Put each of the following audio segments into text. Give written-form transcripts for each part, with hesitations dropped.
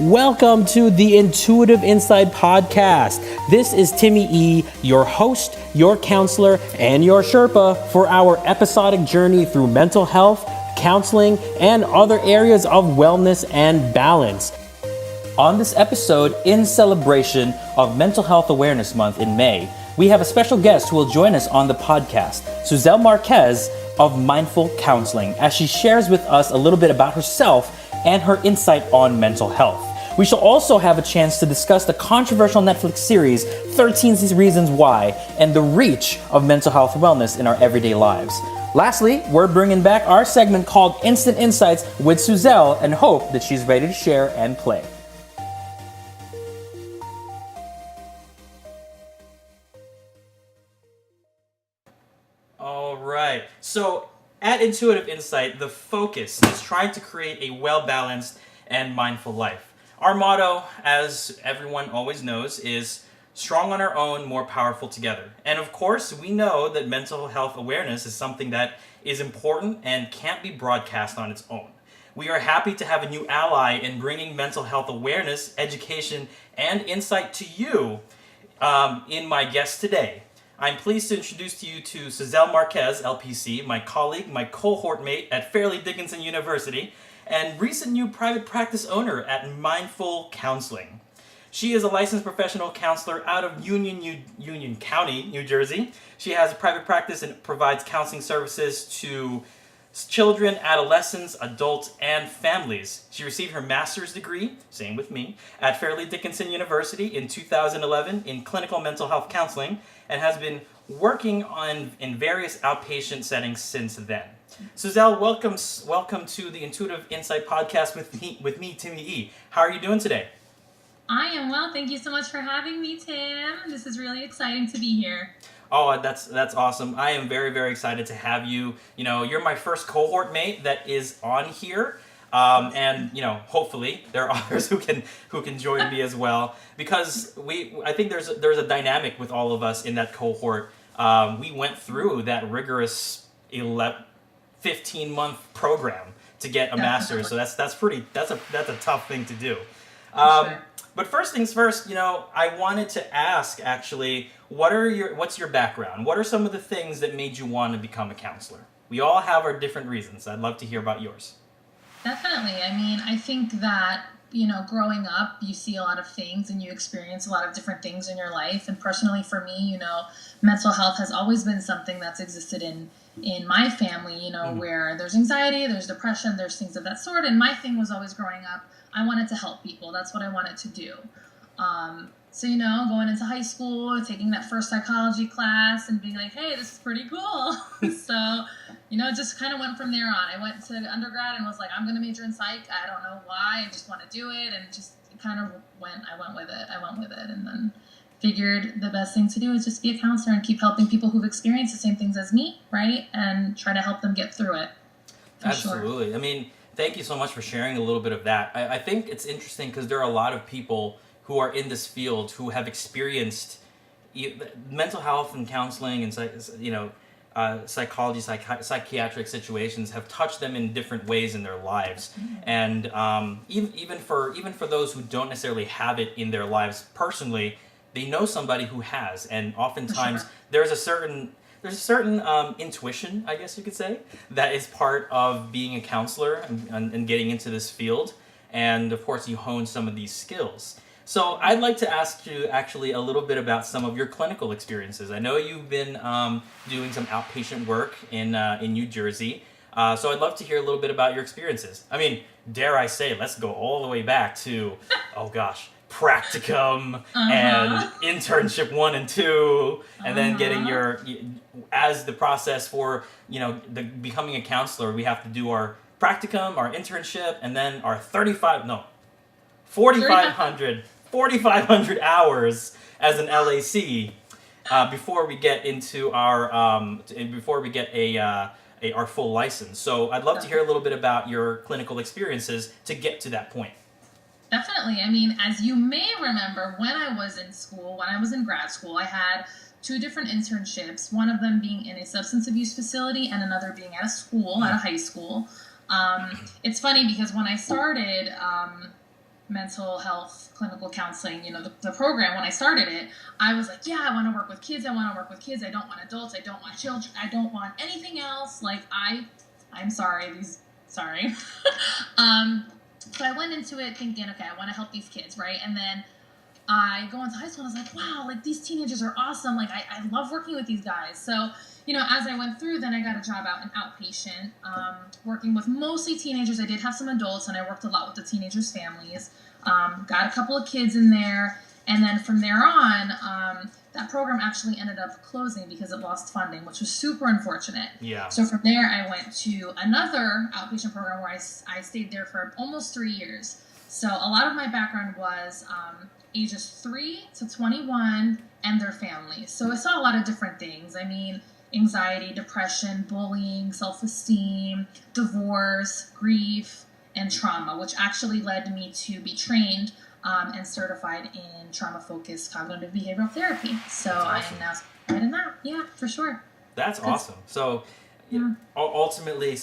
Welcome to the Intuitive Insight Podcast. This is Timmy E., your host, your counselor, and your Sherpa for our episodic journey through mental health, counseling, and other areas of wellness and balance. On this episode, in celebration of Mental Health Awareness Month in May, we have a special guest who will join us on the podcast, Suzelle Marques of Mindful Counseling, as she shares with us a little bit about herself and her insight on mental health. We shall also have a chance to discuss the controversial Netflix series 13 Reasons Why and the reach of mental health wellness in our everyday lives. Lastly, we're bringing back our segment called Instant Insights with Suzelle and hope that she's ready to share and play. All right. So at Intuitive Insight, the focus is trying to create a well-balanced and mindful life. Our motto, as everyone always knows, is strong on our own, more powerful together. And of course, we know that mental health awareness is something that is important and can't be broadcast on its own. We are happy to have a new ally in bringing mental health awareness, education, and insight to you in my guest today. I'm pleased to introduce to you to Suzelle Marques, LPC, my colleague, my cohort mate at Fairleigh Dickinson University, and recent new private practice owner at Mindful Counseling. She is a licensed professional counselor out of Union County, New Jersey. She has a private practice and provides counseling services to children, adolescents, adults, and families. She received her master's degree, same with me, at Fairleigh Dickinson University in 2011 in clinical mental health counseling and has been working in various outpatient settings since then. Suzelle, welcome to the Intuitive Insight Podcast with me, Timmy E. How are you doing today? I am well. Thank you so much for having me, Tim. This is really exciting to be here. Oh, that's awesome. I am very, very excited to have you. You know, you're my first cohort mate that is on here. And you know, hopefully there are others who can join me as well, because I think there's a dynamic with all of us in that cohort. We went through that rigorous 15-month program to get a master's, so that's a tough thing to do. Sure. But first things first, you know, I wanted to ask actually, what's your background? What are some of the things that made you want to become a counselor? We all have our different reasons. I'd love to hear about yours. Definitely. I mean, I think that, you know, growing up, you see a lot of things and you experience a lot of different things in your life. And personally for me, you know, mental health has always been something that's existed in my family, you know, where there's anxiety, there's depression, there's things of that sort. And my thing was always growing up, I wanted to help people. That's what I wanted to do. So, you know, going into high school, taking that first psychology class and being like, hey, this is pretty cool. So, you know, it just kind of went from there on. I went to undergrad and was like, I'm going to major in psych. I don't know why. I just want to do it. And just kind of I went with it. And then figured the best thing to do is just be a counselor and keep helping people who've experienced the same things as me, right? And try to help them get through it. Absolutely. Sure. I mean, thank you so much for sharing a little bit of that. I think it's interesting because there are a lot of people who are in this field who have experienced mental health and counseling and psychology, psychiatric situations have touched them in different ways in their lives. And even for those who don't necessarily have it in their lives personally, they know somebody who has. And oftentimes there's a certain intuition, I guess you could say, that is part of being a counselor and getting into this field. And of course, you hone some of these skills. So I'd like to ask you actually a little bit about some of your clinical experiences. I know you've been doing some outpatient work in New Jersey. So I'd love to hear a little bit about your experiences. I mean, dare I say, let's go all the way back to, practicum and internship 1 and 2, and then getting as the process for, you know, becoming a counselor, we have to do our practicum, our internship, and then our 4,500 hours as an LAC before we get into our our full license. So I'd love to hear a little bit about your clinical experiences to get to that point. Definitely. I mean, as you may remember, when I was in grad school, I had 2 different internships, one of them being in a substance abuse facility and another being at a high school. It's funny because when I started mental health clinical counseling, the program, when I started it, I was like, yeah, I want to work with kids. I want to work with kids. I don't want adults. I don't want children. I don't want anything else. Like, I'm sorry. Sorry. So I went into it thinking, okay, I want to help these kids, right? And then I go into high school and I was like, wow, like these teenagers are awesome. Like I love working with these guys. So, as I went through, then I got a job out in outpatient, working with mostly teenagers. I did have some adults and I worked a lot with the teenagers' families. Got a couple of kids in there. And then from there on, that program actually ended up closing because it lost funding, which was super unfortunate. Yeah. So from there, I went to another outpatient program where I stayed there for almost 3 years. So a lot of my background was ages 3 to 21 and their families. So I saw a lot of different things. I mean, anxiety, depression, bullying, self-esteem, divorce, grief, and trauma, which actually led me to be trained and certified in trauma-focused cognitive behavioral therapy. So awesome. I am now certified in that. Yeah, for sure. That's awesome. So yeah. ultimately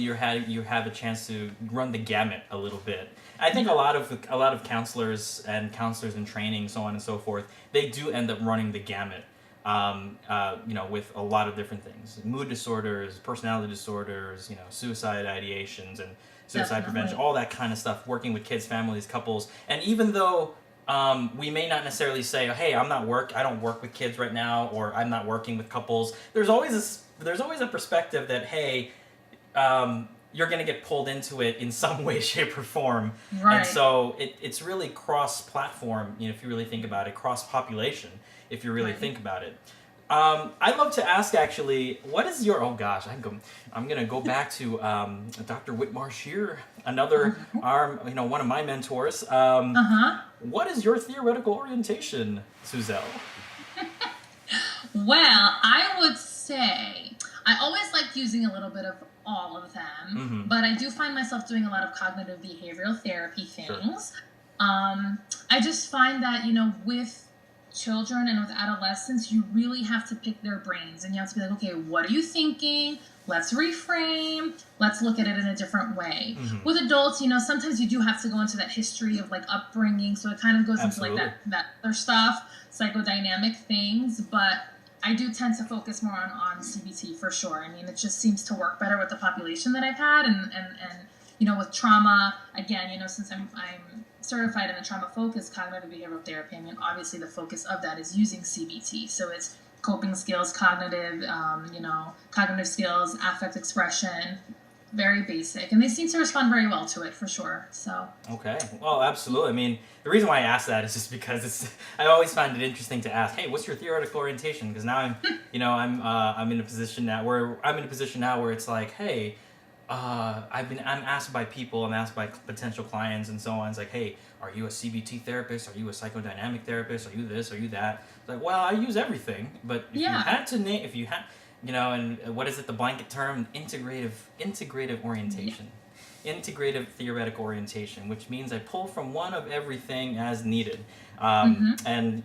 you have a chance to run the gamut a little bit. I think a lot of counselors in training, so on and so forth, they do end up running the gamut. With a lot of different things, mood disorders, personality disorders, suicide ideations and suicide prevention, all that kind of stuff, working with kids, families, couples. And even though we may not necessarily say, hey, I don't work with kids right now, or I'm not working with couples, there's always a perspective that, hey, you're going to get pulled into it in some way, shape, or form. Right. And so it's really cross-platform, if you really think about it, cross-population, if you really think about it. I'd love to ask, actually, what is your... Oh, gosh, I'm going to go back to Dr. Whitmar Scheer, another one of my mentors. What is your theoretical orientation, Suzelle? Well, I would say I always liked using a little bit of all of them, but I do find myself doing a lot of cognitive behavioral therapy things. Sure. I just find that, with children and with adolescents, you really have to pick their brains, and you have to be like, okay, what are you thinking? Let's reframe. Let's look at it in a different way. With adults, sometimes you do have to go into that history of like upbringing, so it kind of goes Absolutely. Into like that other stuff, psychodynamic things, but I do tend to focus more on CBT for sure. I mean, it just seems to work better with the population that I've had, and with trauma, again, since I'm certified in the trauma-focused cognitive behavioral therapy, I mean, obviously the focus of that is using CBT. So it's coping skills, cognitive skills, affect expression, very basic. And they seem to respond very well to it, for sure. So. Okay. Well, absolutely. I mean, the reason why I ask that is just because I always find it interesting to ask, hey, what's your theoretical orientation? Because now I'm in a position now where it's like, hey, I'm asked by people, I'm asked by potential clients and so on. It's like, hey, are you a CBT therapist? Are you a psychodynamic therapist? Are you this? Are you that? It's like, well, I use everything, but if you had to name, and what is it, the blanket term? Integrative orientation. Yeah. Integrative theoretical orientation, which means I pull from one of everything as needed. And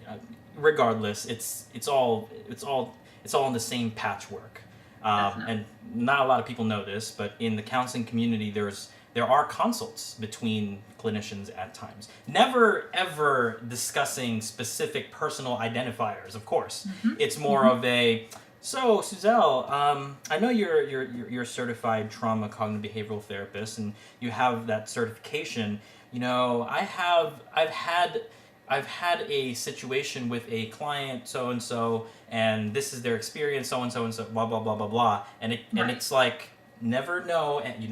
regardless, it's all in the same patchwork. And not a lot of people know this, but in the counseling community, there are consults between clinicians at times. Never ever discussing specific personal identifiers, of course. It's more of a, so Suzelle, I know you're a certified trauma cognitive behavioral therapist, and you have that certification. I've had a situation with a client so-and-so, and this is their experience, so-and-so, and so, blah, blah, blah, blah, blah. And it's like, never know, and you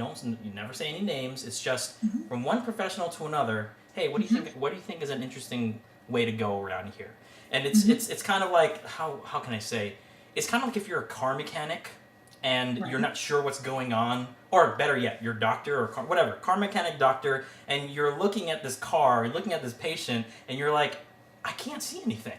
never say any names. It's just from one professional to another, hey, what do you think is an interesting way to go around here? And it's kind of like, how can I say? It's kind of like if you're a car mechanic and you're not sure what's going on, or better yet, your doctor or car mechanic, doctor, and you're looking at this car, you're looking at this patient, and you're like, I can't see anything.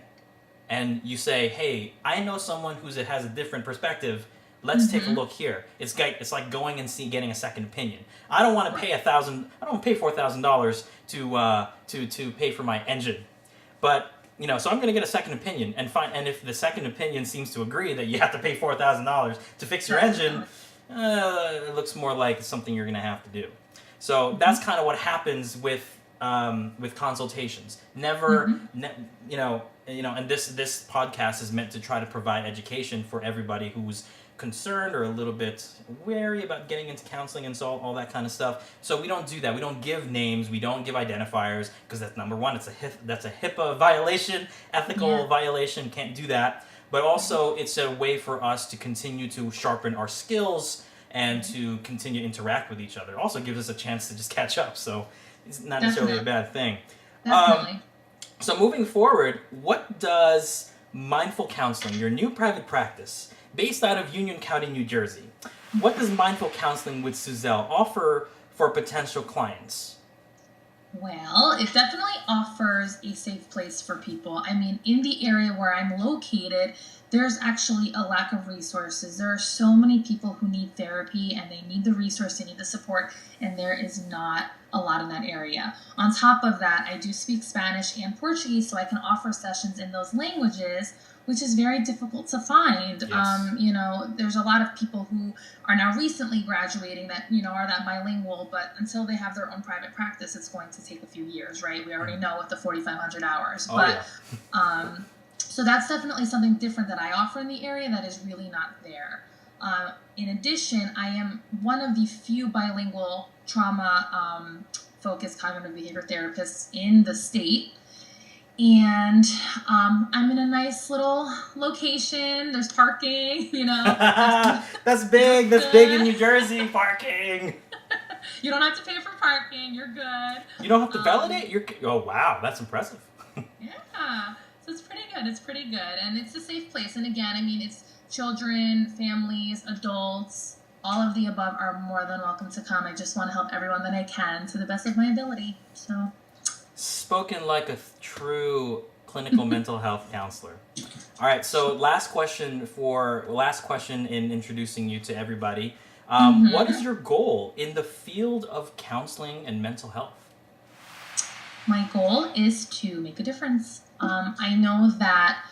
And you say, hey, I know someone has a different perspective. Let's take a look here. It's like going and getting a second opinion. I don't want to pay $4,000 to pay for my engine, but so I'm going to get a second opinion and if the second opinion seems to agree that you have to pay $4,000 to fix your engine, it looks more like something you're going to have to do. So that's kind of what happens with with consultations. Never, and this podcast is meant to try to provide education for everybody who's concerned or a little bit wary about getting into counseling and so all that kind of stuff. So we don't do that. We don't give names. We don't give identifiers because that's number one. That's a HIPAA violation, ethical violation. Can't do that. But also, it's a way for us to continue to sharpen our skills and to continue to interact with each other. It also gives us a chance to just catch up. So it's not necessarily a bad thing. Definitely. So moving forward, what does Mindful Counseling, your new private practice, based out of Union County, New Jersey, what does Mindful Counseling with Suzelle offer for potential clients? Well, it definitely offers a safe place for people. I mean, in the area where I'm located, there's actually a lack of resources. There are so many people who need therapy and they need the resource, they need the support, and there is not a lot in that area. On top of that, I do speak Spanish and Portuguese, so I can offer sessions in those languages, which is very difficult to find. Yes. There's a lot of people who are now recently graduating that, are that bilingual, but until they have their own private practice, it's going to take a few years, right? We already know with the 4,500 hours. So that's definitely something different that I offer in the area that is really not there. In addition, I am one of the few bilingual trauma focused cognitive behavior therapists in the state. And I'm in a nice little location. There's parking, That's big. That's big in New Jersey. Parking. You don't have to pay for parking. You're good. You don't have to validate? Oh, wow. That's impressive. Yeah. So it's pretty good. It's pretty good. And it's a safe place. And again, I mean, it's children, families, adults, all of the above are more than welcome to come. I just want to help everyone that I can to the best of my ability. So... Spoken like a true clinical mental health counselor. All right, so last question in introducing you to everybody. What is your goal in the field of counseling and mental health? My goal is to make a difference. I know that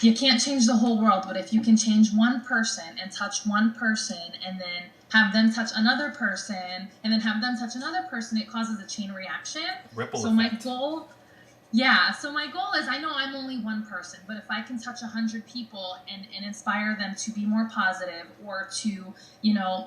you can't change the whole world, but if you can change one person and touch one person and then have them touch another person, and then have them touch another person, it causes a chain reaction. Ripple effect. My goal is, I know I'm only one person, but if I can touch 100 people and inspire them to be more positive or to,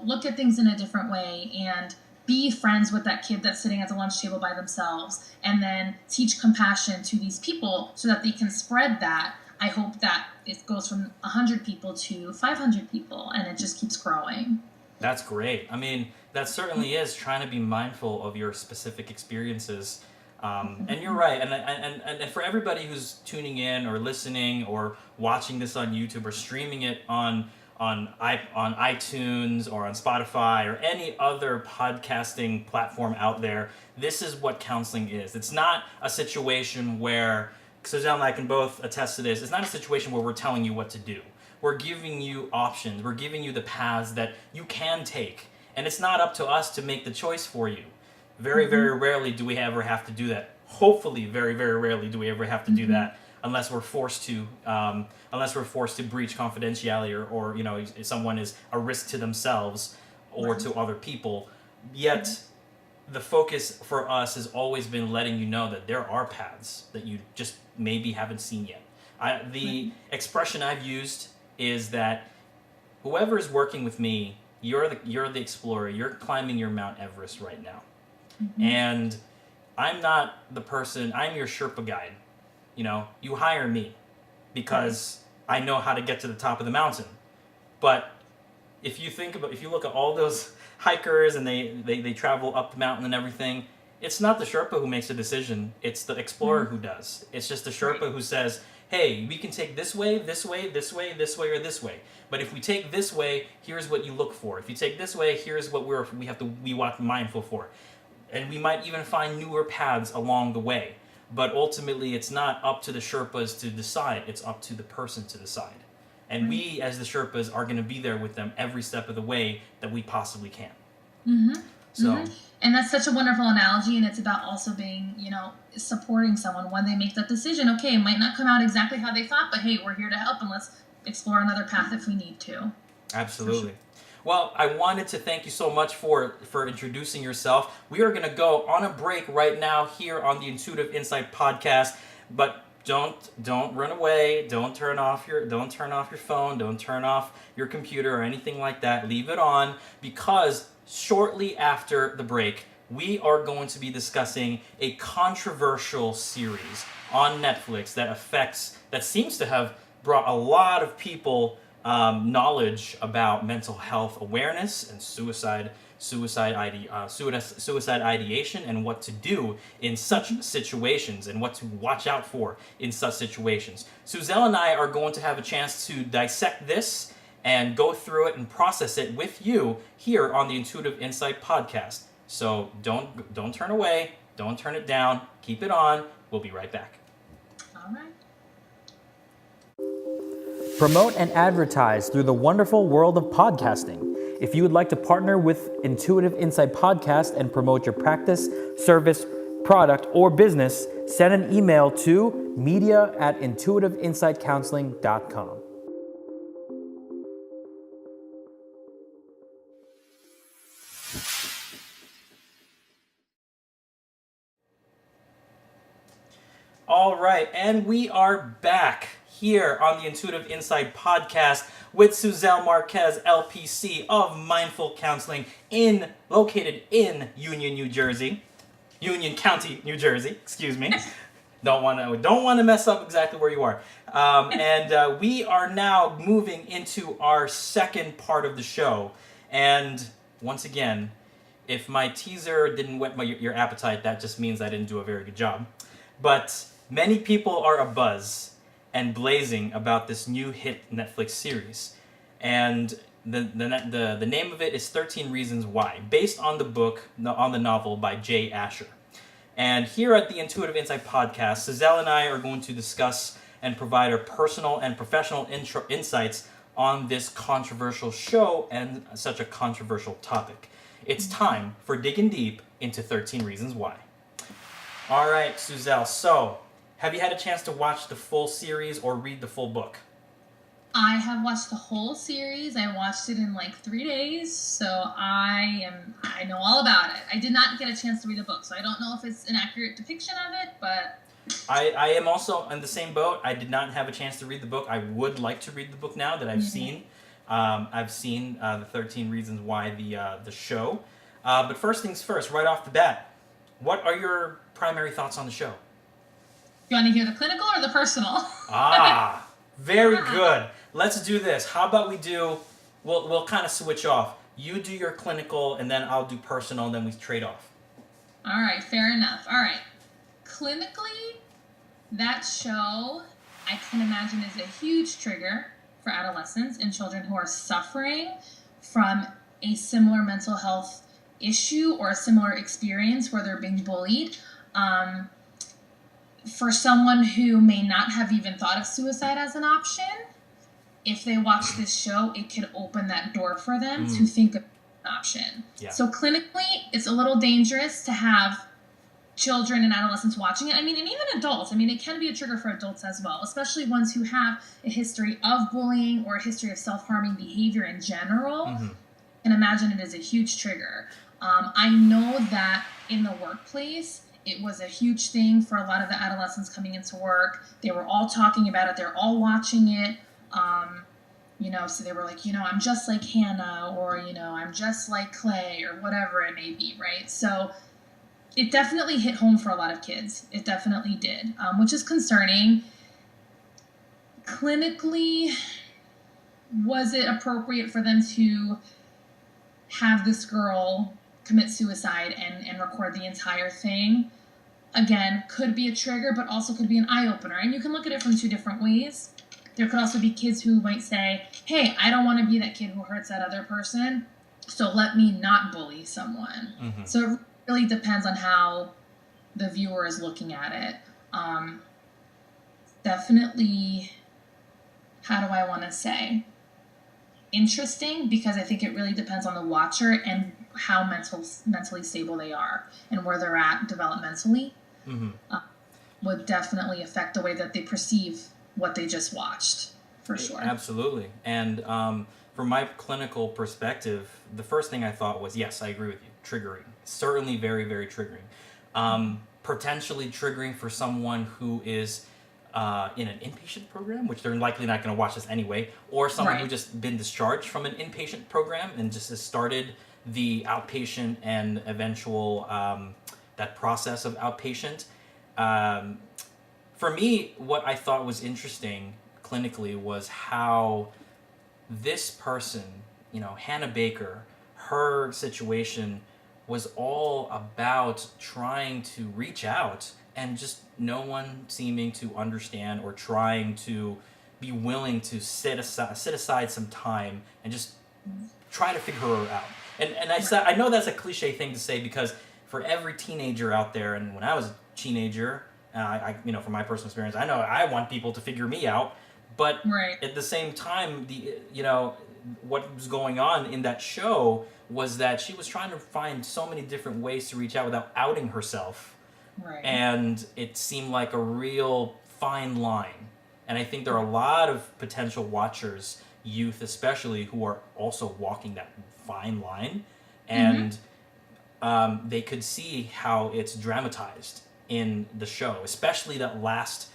look at things in a different way and be friends with that kid that's sitting at the lunch table by themselves and then teach compassion to these people so that they can spread that, I hope that it goes from 100 people to 500 people and it just keeps growing. That's great. I mean, that certainly is trying to be mindful of your specific experiences. And you're right. And for everybody who's tuning in or listening or watching this on YouTube or streaming it on iTunes or on Spotify or any other podcasting platform out there, this is what counseling is. It's not a situation where, Suzelle and I can both attest to this, it's not a situation where we're telling you what to do. We're giving you options. We're giving you the paths that you can take. And it's not up to us to make the choice for you. Very, very rarely do we ever have to do that. Hopefully, very, very rarely do we ever have to do that unless we're forced to breach confidentiality or if someone is a risk to themselves or to other people. Yet, the focus for us has always been letting you know that there are paths that you just maybe haven't seen yet. The expression I've used is that whoever is working with me, you're the explorer. You're climbing your Mount Everest right now. And I'm not the person, I'm your Sherpa guide. You hire me because I know how to get to the top of the mountain. But if you look at all those hikers and they travel up the mountain and everything, it's not the Sherpa who makes a decision, it's the explorer who does. It's just the Sherpa who says, hey, we can take this way, this way, this way, this way, or this way. But if we take this way, here's what you look for. If you take this way, here's what we want to be mindful for. And we might even find newer paths along the way. But ultimately, it's not up to the Sherpas to decide. It's up to the person to decide. And we, as the Sherpas, are going to be there with them every step of the way that we possibly can. And that's such a wonderful analogy, and it's about also being, supporting someone when they make that decision. Okay, it might not come out exactly how they thought, but hey, we're here to help, and let's explore another path if we need to. Absolutely. Well, I wanted to thank you so much for introducing yourself. We are going to go on a break right now here on the Intuitive Insight podcast, but don't run away. Don't turn off your phone. Don't turn off your computer or anything like that. Leave it on, because shortly after the break, we are going to be discussing a controversial series on Netflix that seems to have brought a lot of people knowledge about mental health awareness and suicide ideation, and what to do in such situations and what to watch out for in such situations. Suzelle and I are going to have a chance to dissect this and go through it and process it with you here on the Intuitive Insight podcast. So don't turn away, don't turn it down, keep it on. We'll be right back. All right. Promote and advertise through the wonderful world of podcasting. If you would like to partner with Intuitive Insight Podcast and promote your practice, service, product, or business, send an email to media@intuitiveinsightcounseling.com. All right, and we are back here on the Intuitive Insight podcast with Suzelle Marques, LPC of Mindful Counseling, located in Union County, New Jersey. Excuse me. Don't want to mess up exactly where you are. And we are now moving into our second part of the show. And once again, if my teaser didn't whet your appetite, that just means I didn't do a very good job. But many people are abuzz and blazing about this new hit Netflix series. And the name of it is 13 Reasons Why, based on the novel by Jay Asher. And here at the Intuitive Insight podcast, Suzelle and I are going to discuss and provide our personal and professional insights on this controversial show and such a controversial topic. It's time for digging deep into 13 Reasons Why. All right, Suzelle, so have you had a chance to watch the full series or read the full book? I have watched the whole series. I watched it in like 3 days, so I know all about it. I did not get a chance to read the book, so I don't know if it's an accurate depiction of it, but I am also in the same boat. I did not have a chance to read the book. I would like to read the book now that I've seen. I've seen the 13 Reasons Why, the show. But first things first, right off the bat, what are your primary thoughts on the show? You want to hear the clinical or the personal? Very good. Let's do this. How about we'll kind of switch off. You do your clinical, and then I'll do personal, and then we trade off. All right, fair enough. All right. Clinically, that show, I can imagine, is a huge trigger for adolescents and children who are suffering from a similar mental health issue or a similar experience where they're being bullied. For someone who may not have even thought of suicide as an option, if they watch this show, it could open that door for them to think of an option. Yeah. So clinically, it's a little dangerous to have children and adolescents watching it. I mean, and even adults. I mean, it can be a trigger for adults as well, especially ones who have a history of bullying or a history of self-harming behavior in general. I can imagine it is a huge trigger. I know that in the workplace, it was a huge thing for a lot of the adolescents coming into work. They were all talking about it. They're all watching it. So they were like, I'm just like Hannah, or, I'm just like Clay, or whatever it may be, right? So it definitely hit home for a lot of kids. It definitely did, which is concerning. Clinically, was it appropriate for them to have this girl commit suicide and record the entire thing? Again, could be a trigger, but also could be an eye-opener. And you can look at it from two different ways. There could also be kids who might say, hey, I don't want to be that kid who hurts that other person, so let me not bully someone. So it really depends on how the viewer is looking at it. Definitely, how do I want to say? Interesting, because I think it really depends on the watcher and how mentally stable they are and where they're at developmentally. Would definitely affect the way that they perceive what they just watched, for sure. Absolutely. And from my clinical perspective, the first thing I thought was, yes, I agree with you. Triggering. Certainly very, very triggering. Potentially triggering for someone who is in an inpatient program, which they're likely not going to watch this anyway, or someone who just been discharged from an inpatient program and just has started the outpatient and eventual that process of outpatient. For me, what I thought was interesting clinically was how this person, Hannah Baker, her situation was all about trying to reach out and just no one seeming to understand or trying to be willing to set aside some time and just try to figure her out. And I know that's a cliche thing to say because for every teenager out there, and when I was a teenager, from my personal experience, I know I want people to figure me out, but at the same time, what was going on in that show was that she was trying to find so many different ways to reach out without outing herself. And it seemed like a real fine line. And I think there are a lot of potential watchers, youth especially, who are also walking that fine line. And they could see how it's dramatized in the show, especially the last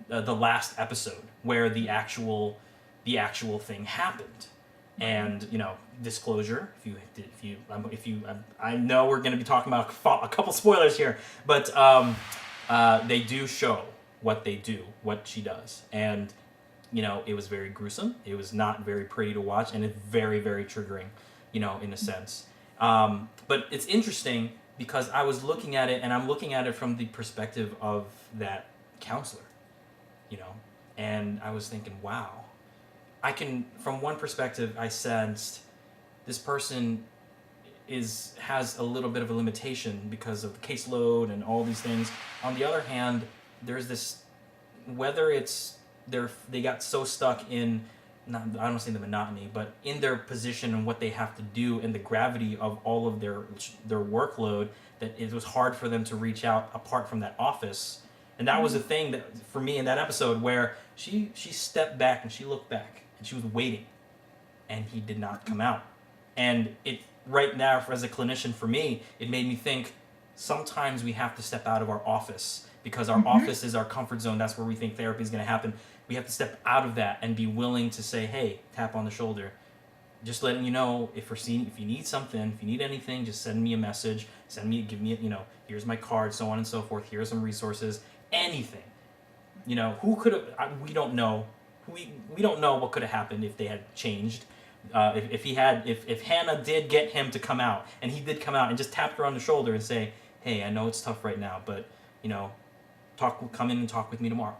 episode where the actual thing happened. And disclosure, I know we're going to be talking about a couple spoilers here, but they do show what she does, and it was very gruesome. It was not very pretty to watch, and it's very, very triggering, in a sense. But it's interesting because I was looking at it, and I'm looking at it from the perspective of that counselor, and I was thinking, wow. From one perspective, I sensed this person has a little bit of a limitation because of the caseload and all these things. On the other hand, there's this, whether it's they got so stuck in, I don't want to say the monotony, but in their position and what they have to do and the gravity of all of their workload, that it was hard for them to reach out apart from that office. And that was the thing that for me in that episode where she stepped back and she looked back. And she was waiting, and he did not come out. And it right now, as a clinician, for me, it made me think sometimes we have to step out of our office because our office is our comfort zone. That's where we think therapy is going to happen. We have to step out of that and be willing to say, hey, tap on the shoulder. Just letting you know if you need something, if you need anything, just send me a message. Give me, here's my card, so on and so forth. Here's some resources. Anything. Who could have? We don't know. We don't know what could have happened if they had changed. If Hannah did get him to come out, and he did come out and just tapped her on the shoulder and say, hey, I know it's tough right now, but come in and talk with me tomorrow.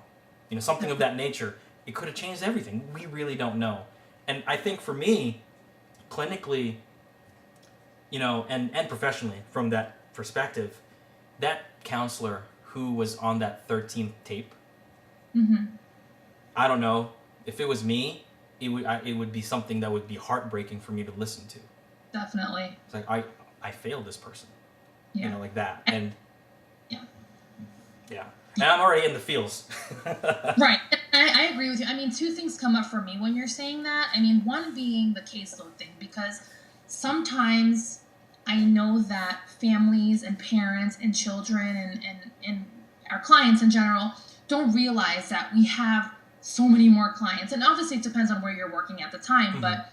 Something of that nature. It could have changed everything. We really don't know. And I think for me, clinically, and professionally, from that perspective, that counselor who was on that 13th tape, I don't know. If it was me, it would be something that would be heartbreaking for me to listen to. Definitely. It's like I failed this person. Yeah. Like that. And yeah. And I'm already in the feels. Right. I agree with you. I mean, two things come up for me when you're saying that. I mean, one being the caseload thing, because sometimes I know that families and parents and children and our clients in general don't realize that we have so many more clients. And obviously it depends on where you're working at the time, but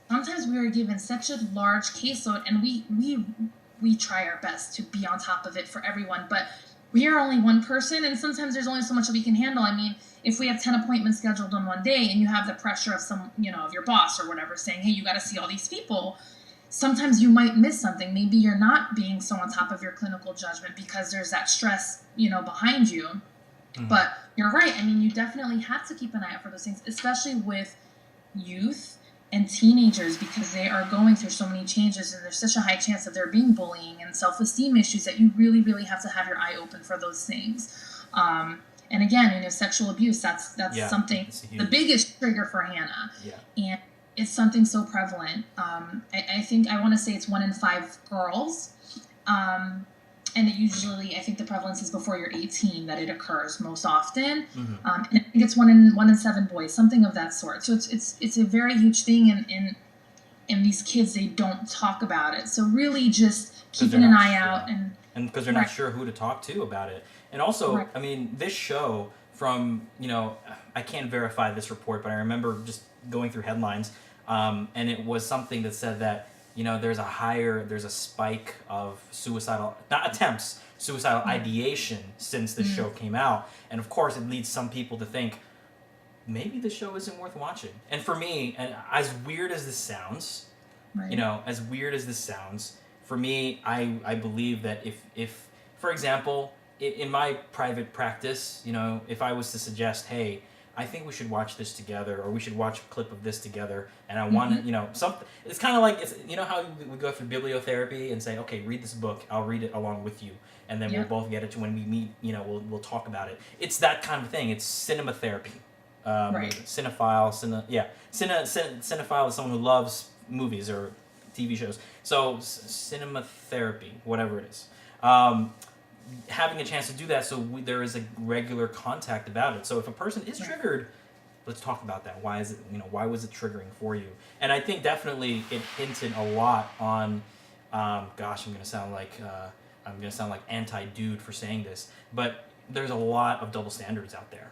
sometimes we are given such a large caseload, and we try our best to be on top of it for everyone, but we are only one person, and sometimes there's only so much that we can handle. I mean, if we have 10 appointments scheduled on one day and you have the pressure of of your boss or whatever saying, hey, you got to see all these people, sometimes you might miss something. Maybe you're not being so on top of your clinical judgment because there's that stress, behind you. But you're right. I mean, you definitely have to keep an eye out for those things, especially with youth and teenagers, because they are going through so many changes, and there's such a high chance that they're being bullying and self-esteem issues that you really, really have to have your eye open for those things. And again, sexual abuse, that's something, the biggest trigger for Hannah. Yeah. And it's something so prevalent. I want to say it's 1 in 5 girls. And it usually, I think the prevalence is before you're 18 that it occurs most often. And I think it's 1 in 7 boys, something of that sort. So it's a very huge thing. And and these kids, they don't talk about it. So really just Because they're keeping an not eye sure. out And because they're not sure who to talk to about it. And also, right. I mean, this show from, I can't verify this report, but I remember just going through headlines, and it was something that said that, there's a spike of suicidal, not attempts, suicidal ideation since the show came out. And of course, it leads some people to think, maybe the show isn't worth watching. And for me, and as weird as this sounds, Right. as weird as this sounds, for me, I believe that if for example, in my private practice, if I was to suggest, hey, I think we should watch this together, or we should watch a clip of this together, and I want to, something. It's kind of like how we go through bibliotherapy and say, okay, read this book, I'll read it along with you, and then we'll both get it to when we meet. We'll talk about it. It's that kind of thing. It's cinema therapy. Right. Cinephile, cinephile is someone who loves movies or TV shows. So cinema therapy, whatever it is. Having a chance to do that, so there is a regular contact about it. So if a person is triggered, let's talk about that. Why is it? Why was it triggering for you? And I think definitely it hinted a lot on. Gosh, I'm gonna sound like anti-dude for saying this, but there's a lot of double standards out there.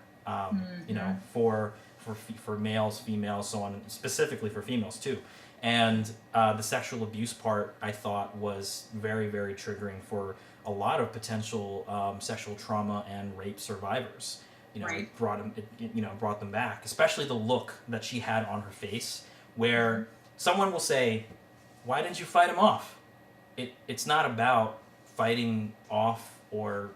For males, females, so on, specifically for females too. And the sexual abuse part, I thought, was very, very triggering for a lot of potential sexual trauma and rape survivors. It brought them back, especially the look that she had on her face, where someone will say, "Why didn't you fight him off?" It's not about fighting off, or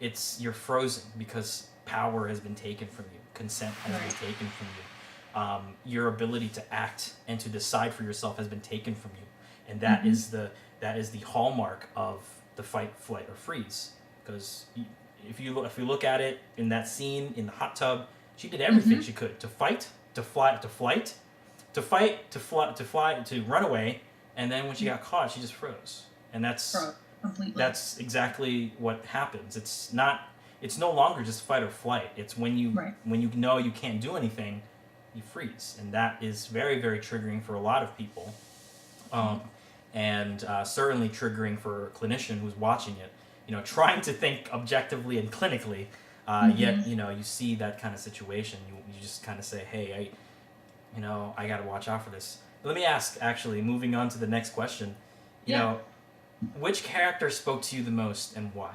it's you're frozen because power has been taken from you, consent has been taken from you. Your ability to act and to decide for yourself has been taken from you, and that is the hallmark of the fight, flight, or freeze. Because if you look at it in that scene in the hot tub, she did everything she could to fight, to fly, to flight, to fight, to fly, to run away, and then when she got caught, she just froze. And that's exactly what happens. It's no longer just fight or flight. It's when you know you can't do anything, you freeze, and that is very, very triggering for a lot of people, and certainly triggering for a clinician who's watching it. Trying to think objectively and clinically, yet you see that kind of situation. You just kind of say, hey, I got to watch out for this. Let me ask, actually, moving on to the next question. Which character spoke to you the most and why?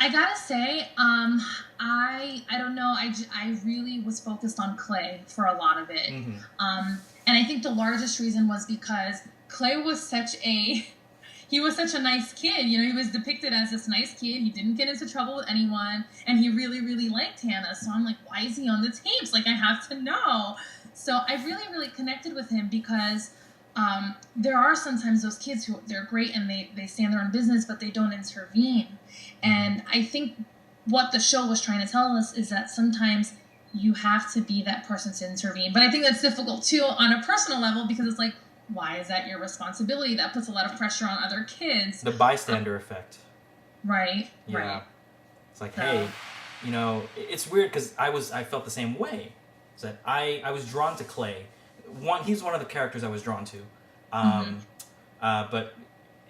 I gotta say, I don't know. I really was focused on Clay for a lot of it, and I think the largest reason was because Clay was such a nice kid. He was depicted as this nice kid. He didn't get into trouble with anyone, and he really, really liked Hannah. So I'm like, why is he on the tapes? Like, I have to know. So I really, really connected with him because there are sometimes those kids who they're great and they stand their own business, but they don't intervene. And I think what the show was trying to tell us is that sometimes you have to be that person to intervene. But I think that's difficult too on a personal level, because it's like, why is that your responsibility? That puts a lot of pressure on other kids. The bystander effect. Right. Yeah. Right. It's like, hey, it's weird because I felt the same way. It's that I was drawn to Clay. He's one of the characters I was drawn to, but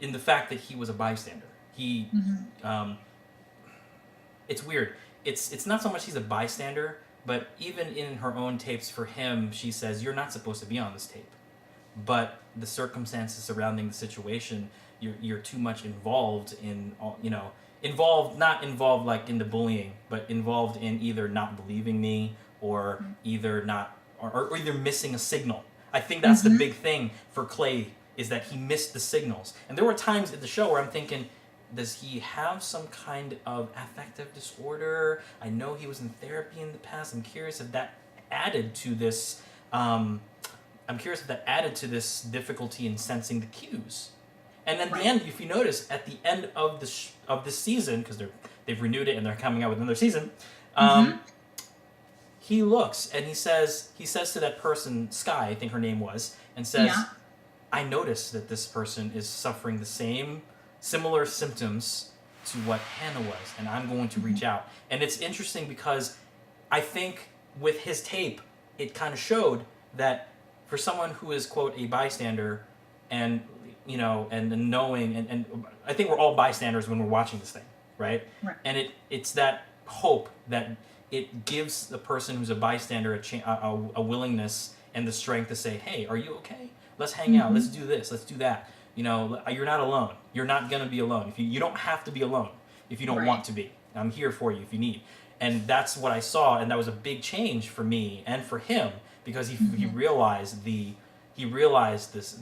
in the fact that he was a bystander, it's weird. It's not so much he's a bystander, but even in her own tapes for him, she says, "You're not supposed to be on this tape," but the circumstances surrounding the situation, you're too much involved in, not involved like in the bullying, but involved in either not believing me or either not. Or either missing a signal. I think that's the big thing for Clay, is that he missed the signals. And there were times in the show where I'm thinking, does he have some kind of affective disorder? I know he was in therapy in the past. I'm curious if that added to this. Difficulty in sensing the cues. And at the end, if you notice, at the end of the season, because they've renewed it and they're coming out with another season. He looks and he says to that person, Sky, I think her name was, and says, I noticed that this person is suffering the similar symptoms to what Hannah was, and I'm going to reach out. And it's interesting because I think with his tape, it kind of showed that for someone who is, quote, a bystander, and and knowing, and I think we're all bystanders when we're watching this thing, right? Right. And it's that hope that it gives the person who's a bystander a willingness and the strength to say, hey, are you okay? Let's hang out. Let's do this. Let's do that. You're not alone. You're not going to be alone. You don't have to be alone if you don't want to be. I'm here for you if you need. And that's what I saw, and that was a big change for me and for him, because he realized the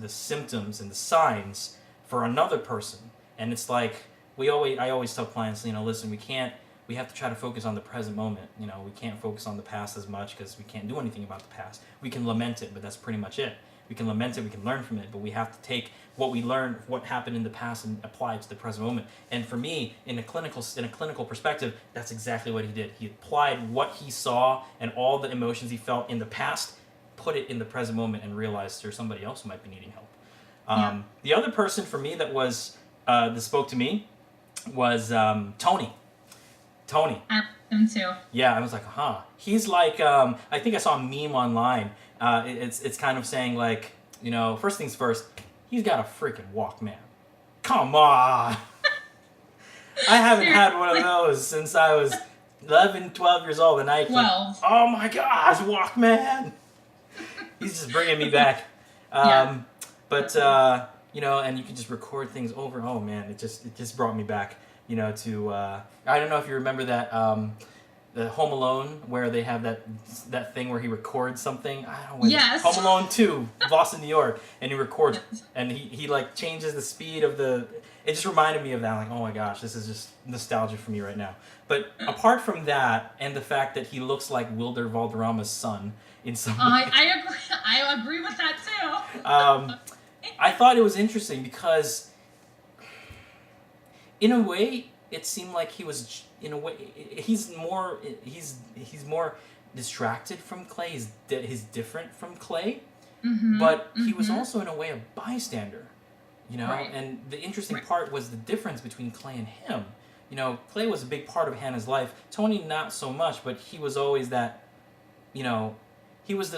symptoms and the signs for another person. And it's like I always tell clients, listen, we have to try to focus on the present moment. We can't focus on the past as much because we can't do anything about the past. We can lament it, but that's pretty much it. We can lament it, we can learn from it, but we have to take what we learned, what happened in the past, and apply it to the present moment. And for me, in a clinical perspective, that's exactly what he did. He applied what he saw and all the emotions he felt in the past, put it in the present moment, and realized there's somebody else who might be needing help. The other person for me that spoke to me was Tony. Tony. Him too. Yeah, I was like, He's like, I think I saw a meme online. It's kind of saying like, first things first, he's got a freaking Walkman. Come on. I haven't had one of those since I was 11, 12 years old, and I keep, oh my gosh, Walkman. He's just bringing me back. But and you can just record things over. Oh man, it just brought me back. To I don't know if you remember that the Home Alone where they have that thing where he records something. I don't know. Yes. Home Alone 2, Lost in New York, and he records and he like changes the speed of the. It just reminded me of that. Like, oh my gosh, this is just nostalgia for me right now. But apart from that, and the fact that he looks like Wilder Valderrama's son in some way, I agree. I agree with that too. I thought it was interesting because, in a way, it seemed like he was. In a way, he's more distracted from Clay. He's different from Clay, but he was also in a way a bystander. Right. And the interesting part was the difference between Clay and him. Clay was a big part of Hannah's life. Tony not so much, but he was always that. He was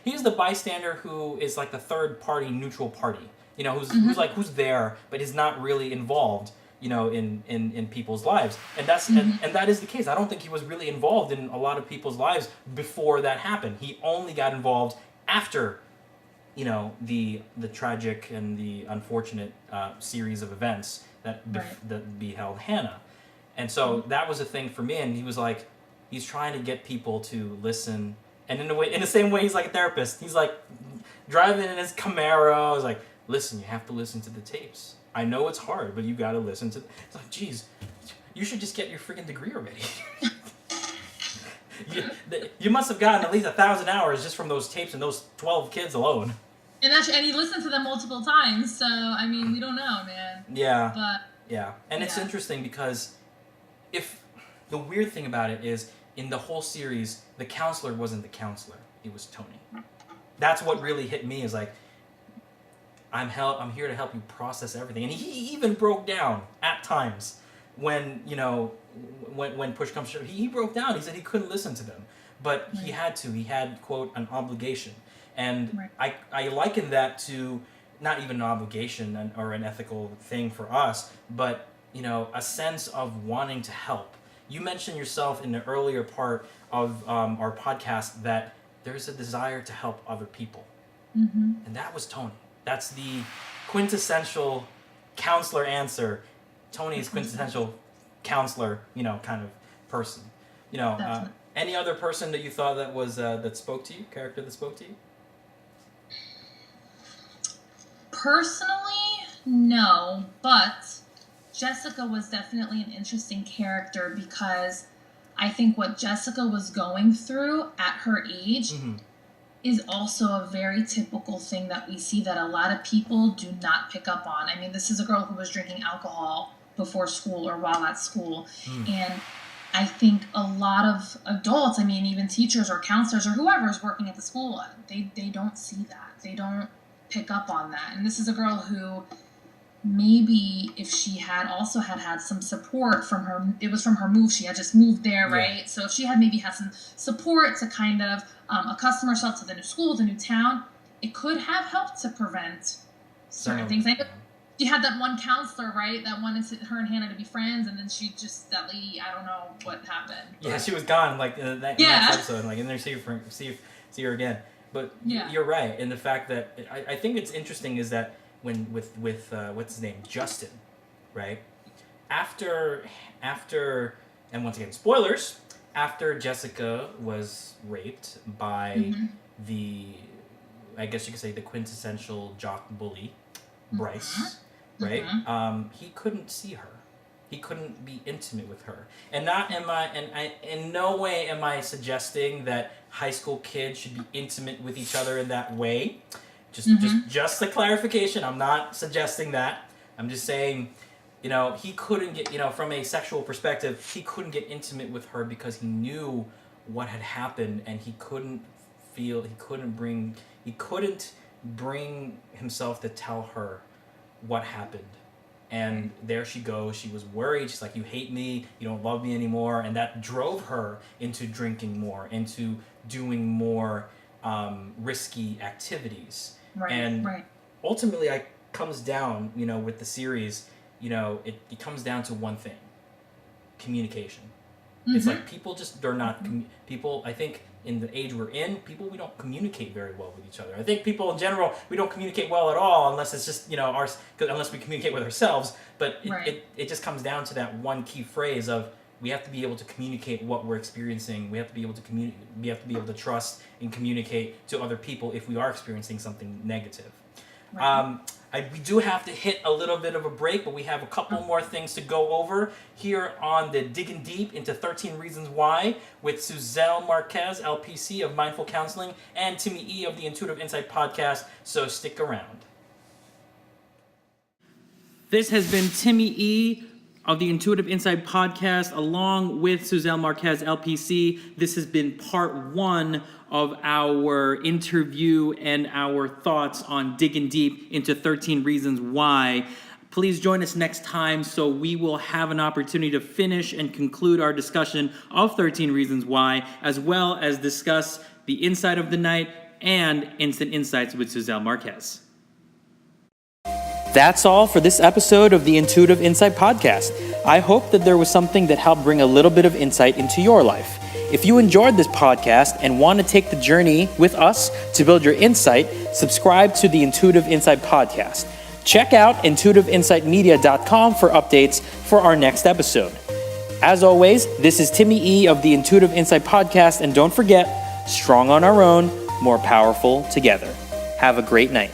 he's the bystander who is like the third party, neutral party. Who's there, but is not really involved. In people's lives, and that's and that is the case. I don't think he was really involved in a lot of people's lives before that happened. He only got involved after, the tragic and the unfortunate series of events that beheld Hannah, and so that was a thing for me. And he was like, he's trying to get people to listen, and in the same way, he's like a therapist. He's like driving in his Camaro. I was like, listen, you have to listen to the tapes. I know it's hard, but you gotta listen to. It's like, geez, you should just get your freaking degree already. you must have gotten at least 1,000 hours just from those tapes and those 12 kids alone. And he listened to them multiple times, so I mean, we don't know, man. Yeah. But and it's interesting because if the weird thing about it is in the whole series, the counselor wasn't the counselor; it was Tony. That's what really hit me. Is like, I'm here to help you process everything. And he even broke down at times when when push comes to shove. He broke down. He said he couldn't listen to them, but he had to. He had, quote, an obligation. And I liken that to not even an obligation or an ethical thing for us, but a sense of wanting to help. You mentioned yourself in the earlier part of our podcast that there's a desire to help other people, and that was Tony. That's the quintessential counselor answer. Tony's quintessential counselor, kind of person. Any other person that you thought that was that spoke to you, character that spoke to you? Personally, no, but Jessica was definitely an interesting character because I think what Jessica was going through at her age is also a very typical thing that we see that a lot of people do not pick up on. I mean, this is a girl who was drinking alcohol before school or while at school. And I think a lot of adults, I mean, even teachers or counselors or whoever is working at the school, they don't see that. They don't pick up on that. And this is a girl who maybe if she had also had some support from her, it was from her move. She had just moved there, right? Yeah. So if she had maybe had some support to kind of accustom herself to the new school, the new town, it could have helped to prevent certain things. I know she had that one counselor, right, that wanted her and Hannah to be friends, and then that lady, I don't know what happened. Yeah, she was gone, like, that next episode, like, and then see her again. But you're right in the fact that I think it's interesting is that when with what's his name, Justin, right? After and once again, spoilers, after Jessica was raped by the, I guess you could say, the quintessential jock bully, Bryce, right? He couldn't see her. He couldn't be intimate with her. And in no way am I suggesting that high school kids should be intimate with each other in that way. Just a clarification. I'm not suggesting that. I'm just saying, he couldn't get, from a sexual perspective, he couldn't get intimate with her because he knew what had happened, and he couldn't bring himself to tell her what happened. And there she goes. She was worried. She's like, you hate me. You don't love me anymore. And that drove her into drinking more, into doing more risky activities. And ultimately, it comes down, with the series, it comes down to one thing: communication. It's like people I think in the age we're in, we don't communicate very well with each other. I think people in general, we don't communicate well at all unless it's just, unless we communicate with ourselves. But it just comes down to that one key phrase of, we have to be able to communicate what we're experiencing. We have to be able to we have to be able to trust and communicate to other people if we are experiencing something negative. We do have to hit a little bit of a break, but we have a couple more things to go over here on the Digging Deep into 13 Reasons Why with Suzelle Marques, LPC of Mindful Counseling, and Timmy E of the Intuitive Insight Podcast, so stick around. This has been Timmy E of the Intuitive Insight Podcast, along with Suzelle Marques, LPC. This has been part 1 of our interview and our thoughts on digging deep into 13 Reasons Why. Please join us next time so we will have an opportunity to finish and conclude our discussion of 13 Reasons Why, as well as discuss the insight of the night and instant insights with Suzelle Marques. That's all for this episode of the Intuitive Insight Podcast. I hope that there was something that helped bring a little bit of insight into your life. If you enjoyed this podcast and want to take the journey with us to build your insight, subscribe to the Intuitive Insight Podcast. Check out intuitiveinsightmedia.com for updates for our next episode. As always, this is Timmy E of the Intuitive Insight Podcast, and don't forget, strong on our own, more powerful together. Have a great night.